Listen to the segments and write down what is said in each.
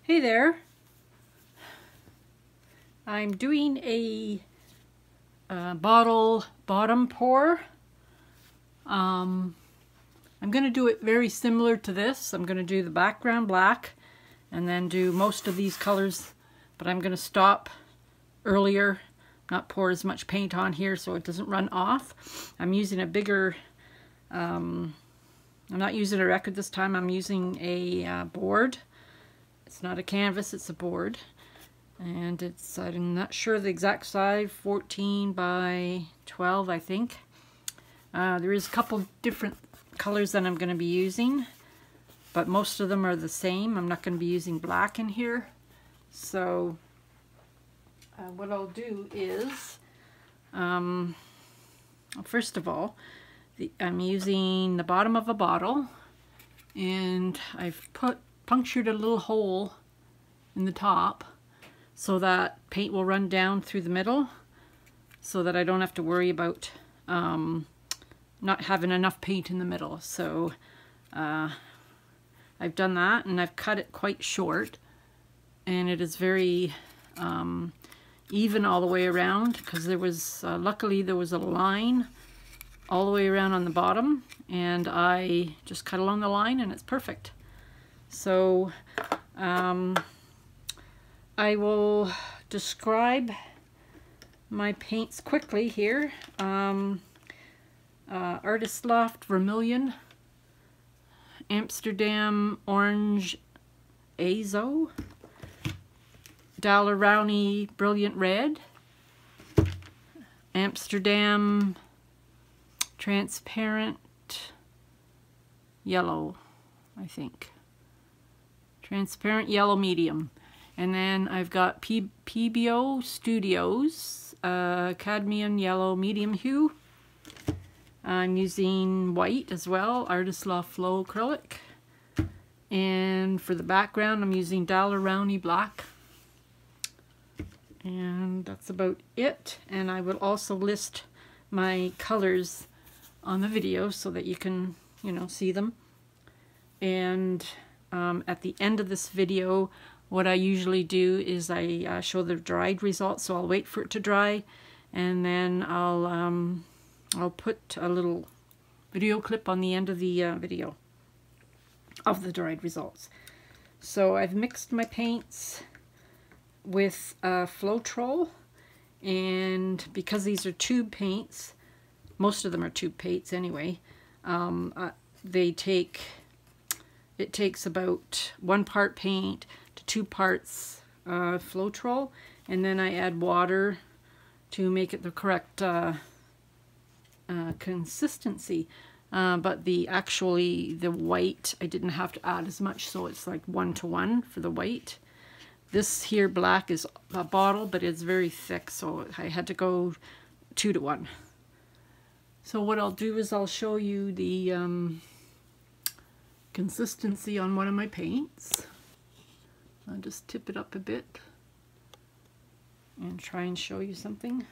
Hey there, I'm doing a bottle bottom pour. I'm going to do it very similar to this. I'm going to do the background black and then do most of these colors, but I'm going to stop earlier, not pour as much paint on here so it doesn't run off. I'm using a bigger, I'm not using a record this time, I'm using a board. It's not a canvas, it's a board. And it's, I'm not sure the exact size, 14 by 12 I think. There is a couple different colors that I'm going to be using, but most of them are the same. I'm not going to be using black in here. So what I'll do is, first of all, I'm using the bottom of a bottle, and I've punctured a little hole in the top so that paint will run down through the middle, so that I don't have to worry about not having enough paint in the middle. So I've done that, and I've cut it quite short, and it is very even all the way around, because there was luckily there was a line all the way around on the bottom, and I just cut along the line and it's perfect. So I will describe my paints quickly here. Artist Loft Vermillion, Amsterdam Orange Azo, Rowney Brilliant Red, Amsterdam Transparent Yellow, I think. Transparent Yellow Medium. And then I've got Pébéo Studios Cadmium Yellow Medium Hue. I'm using white as well, Artist Loft Flow Acrylic. And for the background I'm using Rowney Black. And that's about it. And I will also list my colors on the video so that you can, see them. And at the end of this video, what I usually do is I show the dried results. So I'll wait for it to dry, and then I'll put a little video clip on the end of the video of the dried results. So I've mixed my paints with Floetrol, and because these are tube paints, most of them are tube paints anyway, it takes about 1 part paint to 2 parts Floetrol, and then I add water to make it the correct consistency. But the white, I didn't have to add as much, so it's like 1:1 for the white. This here black is a bottle, but it's very thick, so I had to go 2:1. So what I'll do is I'll show you the consistency on one of my paints. I'll just tip it up a bit and try and show you something.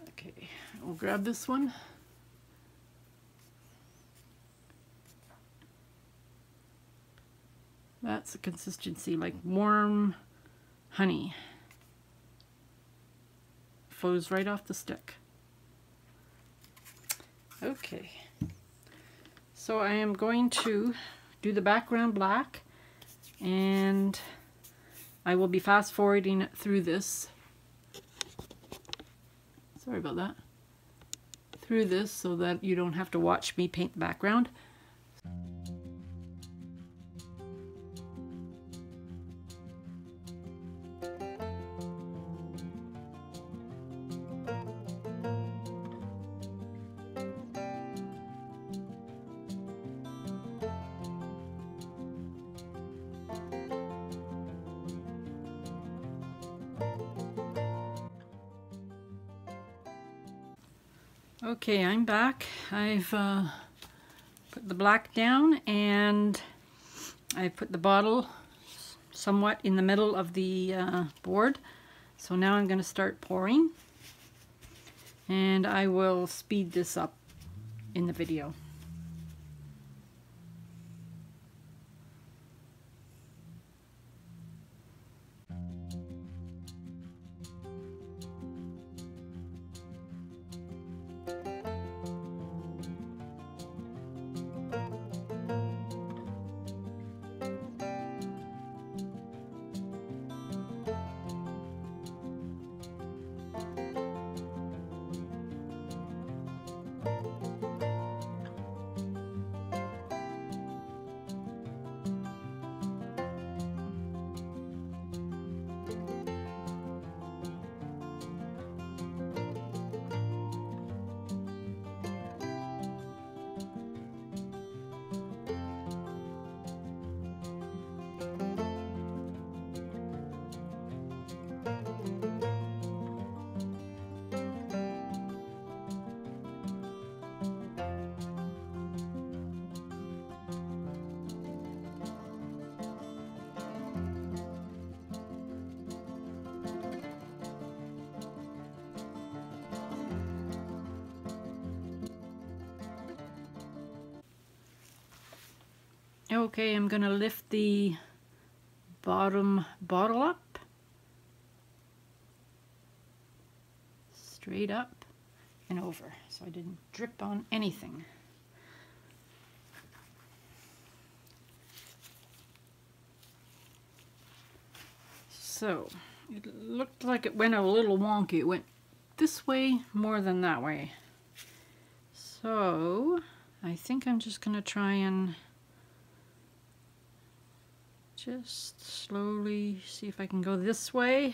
Okay, I'll grab this one. That's the consistency, like warm honey. Flows right off the stick. Okay, so I am going to do the background black, and I will be fast forwarding it through this. Sorry about that. Through this so that you don't have to watch me paint the background. Okay, I'm back. I've put the black down, and I put the bottle somewhat in the middle of the board. So now I'm going to start pouring, and I will speed this up in the video. Okay, I'm gonna lift the bottom bottle up, straight up and over, so I didn't drip on anything. So it looked like it went a little wonky. It went this way more than that way. So I think I'm just gonna try and just slowly see if I can go this way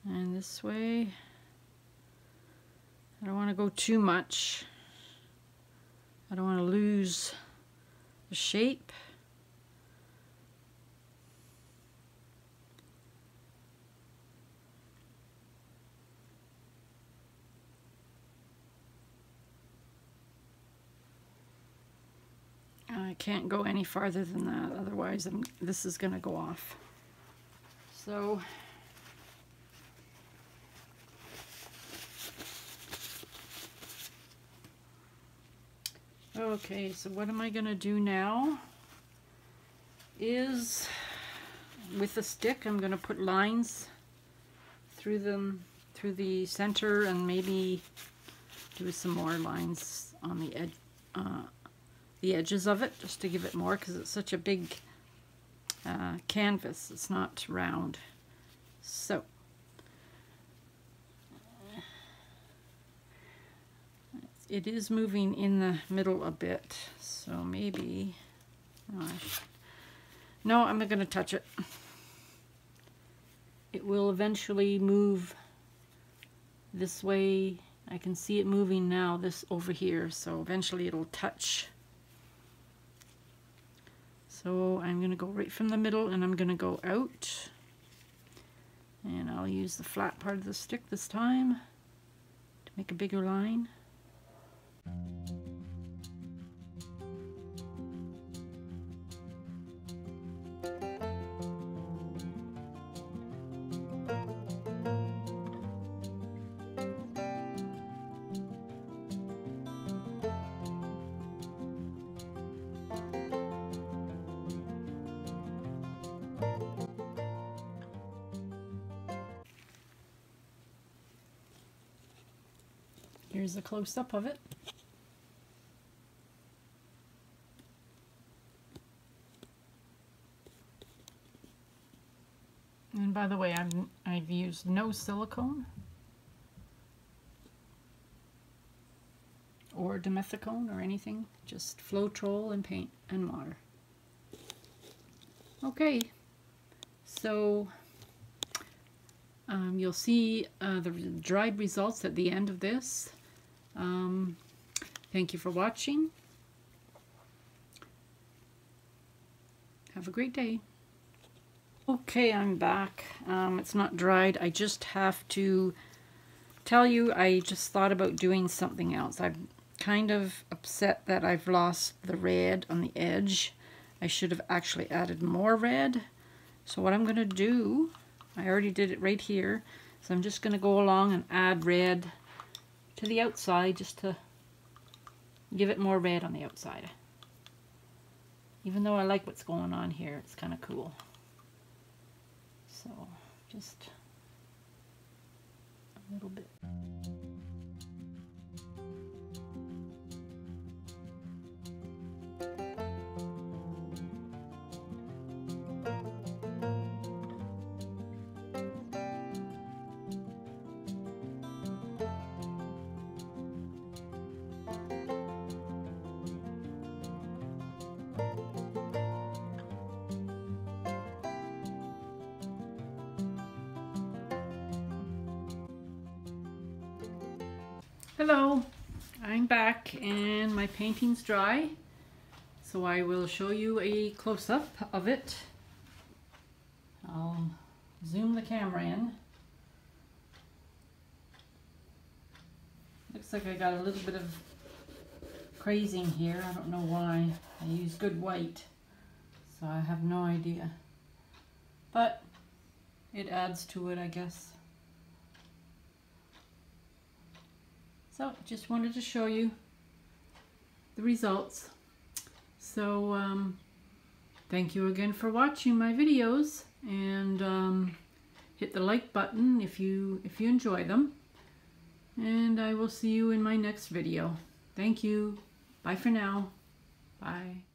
and this way. I don't want to go too much. I don't want to lose the shape. I can't go any farther than that, otherwise this is going to go off. So okay, so what am I going to do now is with the stick I'm going to put lines through them, through the center, and maybe do some more lines on the edge, the edges of it, just to give it more, because it's such a big canvas. It's not round. So it is moving in the middle a bit, so maybe no, I'm not going to touch it. It will eventually move this way. I can see it moving now, this over here, so eventually it'll touch. So I'm going to go right from the middle and I'm going to go out, and I'll use the flat part of the stick this time to make a bigger line. Here's a close-up of it. And by the way, I've used no silicone or dimethicone or anything, just Floetrol and paint and water. Okay, so you'll see the dried results at the end of this. Thank you for watching. Have a great day. Okay, I'm back. It's not dried. I just have to tell you, I just thought about doing something else. I'm kind of upset that I've lost the red on the edge. I should have actually added more red. So what I'm going to do, I already did it right here, so I'm just going to go along and add red to the outside just to give it more red on the outside. Even though I like what's going on here, it's kind of cool. So just a little bit. Hello, I'm back and my painting's dry, so I will show you a close-up of it. I'll zoom the camera in. Looks like I got a little bit of crazing here. I don't know why. I used good white, so I have no idea. But it adds to it, I guess. So just wanted to show you the results. So thank you again for watching my videos, and hit the like button if you enjoy them, and I will see you in my next video. Thank you. Bye for now. Bye.